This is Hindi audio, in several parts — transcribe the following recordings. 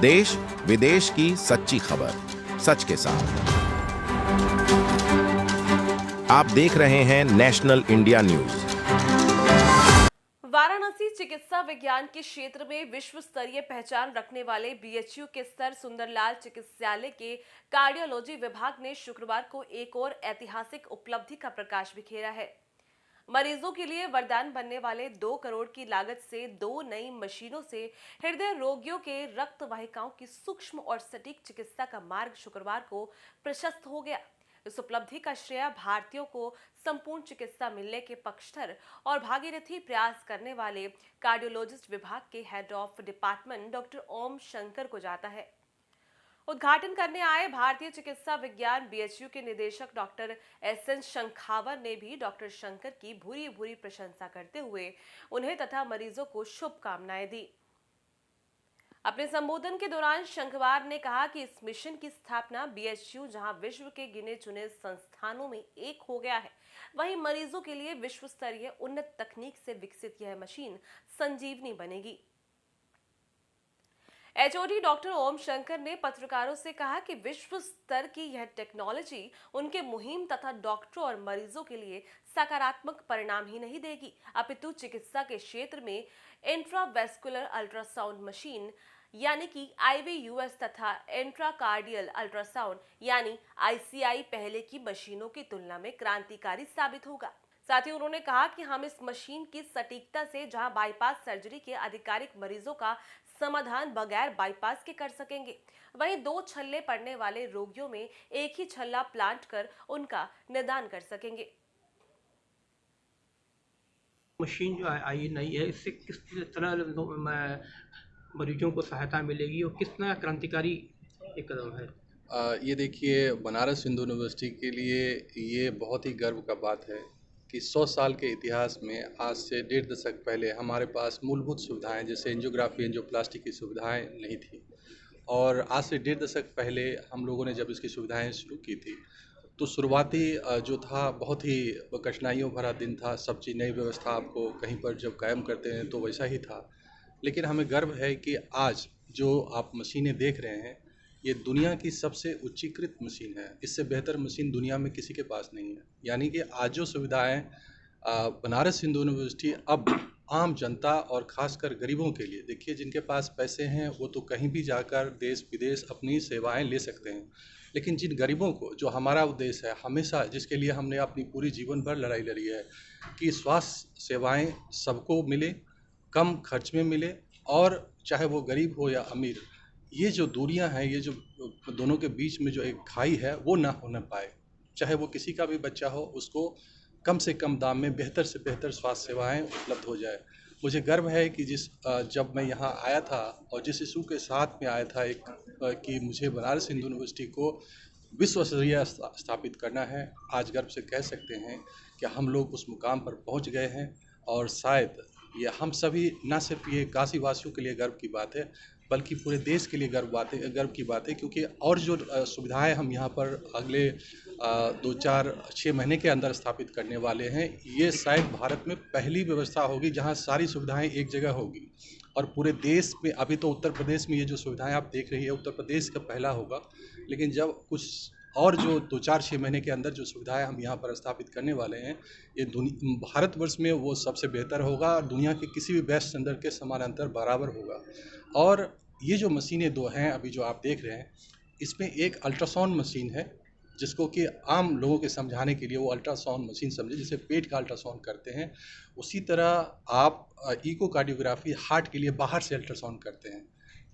देश विदेश की सच्ची खबर सच के साथ। आप देख रहे हैं नेशनल इंडिया न्यूज। वाराणसी चिकित्सा विज्ञान के क्षेत्र में विश्व स्तरीय पहचान रखने वाले बीएचयू के सर सुंदरलाल चिकित्सालय के कार्डियोलॉजी विभाग ने शुक्रवार को एक और ऐतिहासिक उपलब्धि का प्रकाश बिखेरा है। मरीजों के लिए वरदान बनने वाले 2 करोड़ की लागत से 2 नई मशीनों से हृदय रोगियों के रक्त वाहिकाओं की सूक्ष्म और सटीक चिकित्सा का मार्ग शुक्रवार को प्रशस्त हो गया। इस उपलब्धि का श्रेय भारतीयों को संपूर्ण चिकित्सा मिलने के पक्षधर और भागीरथी प्रयास करने वाले कार्डियोलॉजिस्ट विभाग के हेड ऑफ डिपार्टमेंट डॉक्टर ओम शंकर को जाता है। उद्घाटन करने आए भारतीय चिकित्सा विज्ञान बीएचयू के निदेशक डॉक्टर एसएन शंखावर ने भी डॉक्टर शंकर की भूरी भूरी प्रशंसा करते हुए उन्हें तथा मरीजों को शुभकामनाएं दी। अपने संबोधन के दौरान शंखवार ने कहा कि इस मिशन की स्थापना बीएचयू जहां विश्व के गिने चुने संस्थानों में एक हो गया है, वहीं मरीजों के लिए विश्व स्तरीय उन्नत तकनीक से विकसित यह मशीन संजीवनी बनेगी। एचओडी डॉक्टर ओम शंकर ने पत्रकारों से कहा कि विश्व स्तर की यह टेक्नोलॉजी उनके मुहिम तथा डॉक्टरों और मरीजों के लिए सकारात्मक परिणाम ही नहीं देगी, अपितु चिकित्सा के क्षेत्र में इंट्रावेस्कुलर अल्ट्रासाउंड मशीन यानी कि आईवीयूएस तथा इंट्राकार्डियल अल्ट्रासाउंड यानी आईसीआई पहले की मशीनों की तुलना में क्रांतिकारी साबित होगा। साथ ही उन्होंने कहा कि हम इस मशीन की सटीकता से जहां बाईपास सर्जरी के आधिकारिक मरीजों का समाधान बगैर बाईपास के कर सकेंगे, वहीं 2 छल्ले पड़ने वाले रोगियों में एक ही छल्ला प्लांट कर उनका निदान कर सकेंगे। मशीन जो आई नई है, इससे किस तरह मरीजों को सहायता मिलेगी और किस तरह क्रांतिकारी एक कदम है? ये देखिए, बनारस हिंदू यूनिवर्सिटी के लिए ये बहुत ही गर्व का बात है कि 100 साल के इतिहास में आज से 1.5 दशक पहले हमारे पास मूलभूत सुविधाएं जैसे एंजियोग्राफी, एंजियोप्लास्टी की सुविधाएं नहीं थी। और आज से 1.5 दशक पहले हम लोगों ने जब इसकी सुविधाएं शुरू की थी तो शुरुआती जो था बहुत ही कठिनाइयों भरा दिन था। सब चीज़ नई व्यवस्था आपको कहीं पर जब कायम करते हैं तो वैसा ही था। लेकिन हमें गर्व है कि आज जो आप मशीनें देख रहे हैं ये दुनिया की सबसे उच्चीकृत मशीन है। इससे बेहतर मशीन दुनिया में किसी के पास नहीं है। यानी कि आज जो सुविधाएं बनारस हिंदू यूनिवर्सिटी अब आम जनता और ख़ासकर गरीबों के लिए, देखिए जिनके पास पैसे हैं वो तो कहीं भी जाकर देश विदेश अपनी सेवाएं ले सकते हैं, लेकिन जिन गरीबों को, जो हमारा उद्देश्य है हमेशा, जिसके लिए हमने अपनी पूरी जीवन भर लड़ाई लड़ी है कि स्वास्थ्य सेवाएँ सबको मिले, कम खर्च में मिले, और चाहे वो गरीब हो या अमीर, ये जो दूरियां हैं, ये जो दोनों के बीच में जो एक खाई है वो ना होने पाए। चाहे वो किसी का भी बच्चा हो, उसको कम से कम दाम में बेहतर से बेहतर स्वास्थ्य सेवाएं उपलब्ध हो जाए। मुझे गर्व है कि जब मैं यहाँ आया था और जिस इशू के साथ में आया था कि मुझे बनारस हिंदू यूनिवर्सिटी को विश्व स्तरीय स्थापित करना है, आज गर्व से कह सकते हैं कि हम लोग उस मुकाम पर पहुँच गए हैं। और शायद ये हम सभी, ना सिर्फ ये काशी वासियों के लिए गर्व की बात है बल्कि पूरे देश के लिए गर्व की बात है, क्योंकि और जो सुविधाएं हम यहाँ पर अगले 2-4-6 महीने के अंदर स्थापित करने वाले हैं, ये शायद भारत में पहली व्यवस्था होगी जहाँ सारी सुविधाएं एक जगह होगी। और पूरे देश में, अभी तो उत्तर प्रदेश में ये जो सुविधाएं आप देख रही है उत्तर प्रदेश का पहला होगा, लेकिन जब कुछ और जो 2-4-6 महीने के अंदर जो सुविधाएं हम यहाँ पर स्थापित करने वाले हैं, ये भारतवर्ष में वो सबसे बेहतर होगा और दुनिया के किसी भी बेस्ट स्टैंडर्ड के समानांतर बराबर होगा। और ये जो मशीनें 2 हैं अभी जो आप देख रहे हैं, इसमें एक अल्ट्रासाउंड मशीन है जिसको कि आम लोगों के समझाने के लिए वो अल्ट्रासाउंड मशीन समझे, जैसे पेट का अल्ट्रासाउंड करते हैं उसी तरह आप इकोकार्डियोग्राफी हार्ट के लिए बाहर से अल्ट्रासाउंड करते हैं।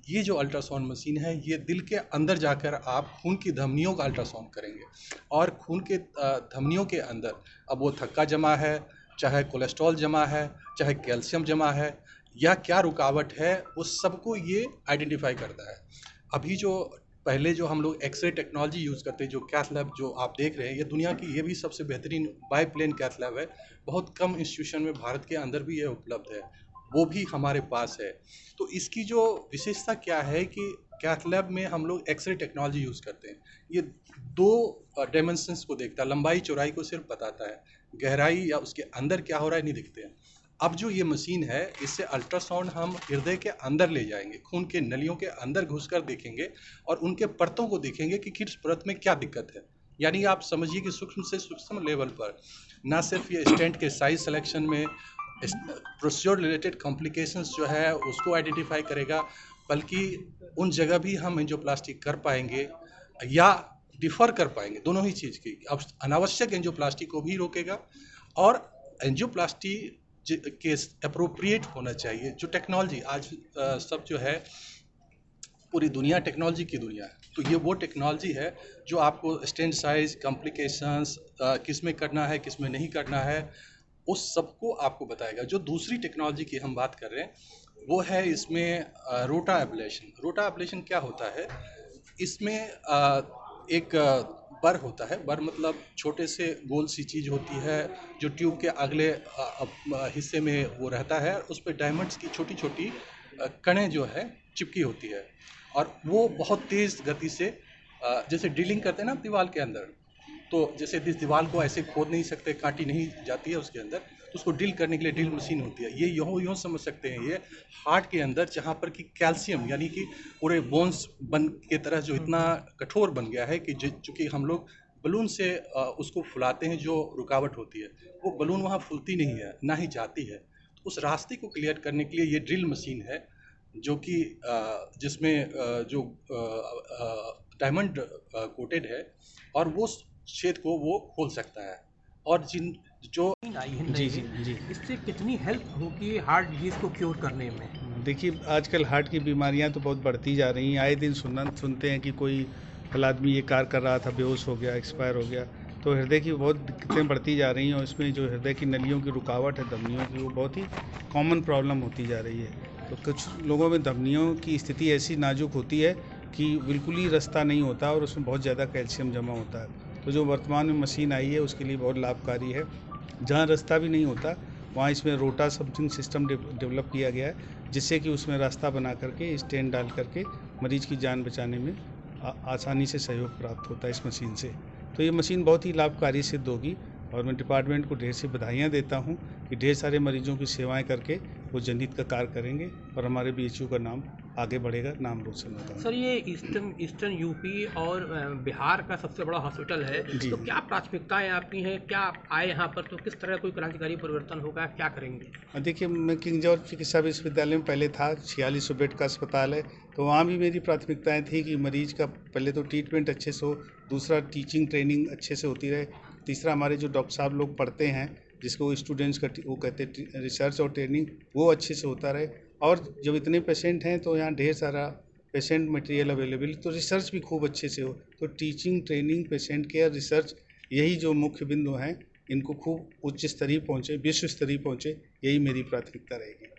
ये जो अल्ट्रासाउंड मशीन है ये दिल के अंदर जाकर आप खून की धमनियों का अल्ट्रासाउंड करेंगे, और खून के धमनियों के अंदर अब वो थक्का जमा है, चाहे कोलेस्ट्रॉल जमा है, चाहे कैल्शियम जमा है, या क्या रुकावट है, उस सबको ये आइडेंटिफाई करता है। अभी जो पहले जो हम लोग एक्सरे टेक्नोलॉजी यूज़ करते हैं, जो कैथ लैब जो आप देख रहे हैं, ये दुनिया की ये भी सबसे बेहतरीन बाईप्लेन कैथ लैब है। बहुत कम इंस्टीट्यूशन में भारत के अंदर भी ये उपलब्ध है, वो भी हमारे पास है। तो इसकी जो विशेषता क्या है कि कैथ लैब में हम लोग एक्सरे टेक्नोलॉजी यूज़ करते हैं। ये 2 डायमेंशंस को देखता है, लंबाई चौड़ाई को सिर्फ बताता है, गहराई या उसके अंदर क्या हो रहा है नहीं दिखते हैं। अब जो ये मशीन है, इससे अल्ट्रासाउंड हम हृदय के अंदर ले जाएंगे, खून के नलियों के अंदर घुसकर देखेंगे और उनके परतों को देखेंगे कि किस परत में क्या दिक्कत है। यानी आप समझिए कि सूक्ष्म से सूक्ष्म लेवल पर ना सिर्फ ये स्टेंट के साइज सिलेक्शन में, प्रोसीजर रिलेटेड कॉम्प्लिकेशंस जो है उसको आइडेंटिफाई करेगा, बल्कि उन जगह भी हम एंजियोप्लास्टी कर पाएंगे या डिफर कर पाएंगे, दोनों ही चीज़ की। अब अनावश्यक एंजियोप्लास्टी को भी रोकेगा और एंजियोप्लास्टी के अप्रोप्रिएट होना चाहिए। जो टेक्नोलॉजी आज सब जो है, पूरी दुनिया टेक्नोलॉजी की दुनिया है, तो ये वो टेक्नोलॉजी है जो आपको स्टेंट साइज, कॉम्प्लिकेशंस, किस में करना है किस में नहीं करना है, उस सबको आपको बताएगा। जो दूसरी टेक्नोलॉजी की हम बात कर रहे हैं वो है इसमें रोटा एब्लेशन। रोटा एब्लेशन क्या होता है? इसमें एक बर होता है। बर मतलब छोटे से गोल सी चीज़ होती है जो ट्यूब के अगले हिस्से में वो रहता है, उस पर डायमंड्स की छोटी छोटी कणें जो है चिपकी होती है और वो बहुत तेज़ गति से जैसे ड्रिलिंग करते हैं ना दीवार के अंदर, तो जैसे इस दीवार को ऐसे खोद नहीं सकते, काटी नहीं जाती है उसके अंदर, तो उसको ड्रिल करने के लिए ड्रिल मशीन होती है। ये यूँ समझ सकते हैं, ये हार्ट के अंदर जहाँ पर कि कैल्शियम यानी कि पूरे बोन्स बन के तरह जो इतना कठोर बन गया है कि चूँकि हम लोग बलून से उसको फुलाते हैं, जो रुकावट होती है वो बलून वहाँ फूलती नहीं है, ना ही जाती है। तो उस रास्ते को क्लियर करने के लिए ये ड्रिल मशीन है जो कि जिसमें जो डायमंड कोटेड है और वो छेद को वो खोल सकता है। और जो आई है जी, इससे कितनी हेल्प होगी हार्ट डिजीज़ को क्योर करने में? देखिए, आजकल हार्ट की बीमारियां तो बहुत बढ़ती जा रही हैं। आए दिन सुनते हैं कि कोई फला आदमी ये कार कर रहा था, बेहोश हो गया, एक्सपायर हो गया। तो हृदय की बहुत दिक्कतें बढ़ती जा रही हैं और इसमें जो हृदय की नलियों की रुकावट है, धमनियों की, वो बहुत ही कॉमन प्रॉब्लम होती जा रही है। तो कुछ लोगों में धमनियों की स्थिति ऐसी नाजुक होती है कि बिल्कुल ही रास्ता नहीं होता और उसमें बहुत ज़्यादा कैल्शियम जमा होता है। तो जो वर्तमान में मशीन आई है उसके लिए बहुत लाभकारी है। जहाँ रास्ता भी नहीं होता वहाँ इसमें रोटा समथिंग सिस्टम डेवलप किया गया है, जिससे कि उसमें रास्ता बना करके स्टेंट डाल करके मरीज की जान बचाने में आसानी से सहयोग प्राप्त होता है इस मशीन से। तो ये मशीन बहुत ही लाभकारी सिद्ध होगी और मैं डिपार्टमेंट को ढेर सी बधाइयाँ देता हूँ कि ढेर सारे मरीजों की सेवाएं करके वो जनहित का कार्य करेंगे और हमारे BHU का नाम आगे बढ़ेगा, नाम रोशन होगा। सर, ये ईस्टर्न यूपी और बिहार का सबसे बड़ा हॉस्पिटल है, तो क्या प्राथमिकताएं आपकी हैं? क्या आप आए यहाँ पर तो किस तरह कोई क्रांतिकारी परिवर्तन होगा, क्या करेंगे? देखिए, मैं किंग जॉर्ज चिकित्सा विश्वविद्यालय में पहले था, 4600 बेड का अस्पताल है, तो वहाँ भी मेरी प्राथमिकताएं थी कि मरीज का पहले तो ट्रीटमेंट अच्छे से हो, दूसरा टीचिंग ट्रेनिंग अच्छे से होती रहे, तीसरा हमारे जो डॉक्टर साहब लोग पढ़ते हैं जिसको स्टूडेंट्स का वो कहते हैं रिसर्च और ट्रेनिंग, वो अच्छे से होता रहे। और जब इतने पेशेंट हैं तो यहाँ ढेर सारा पेशेंट मटेरियल अवेलेबल, तो रिसर्च भी खूब अच्छे से हो। तो teaching, training, patient care, research, यही जो मुख्य बिंदु हैं, इनको खूब उच्च स्तरीय पहुँचे, विश्व स्तरीय पहुँचे, यही मेरी प्राथमिकता रहेगी।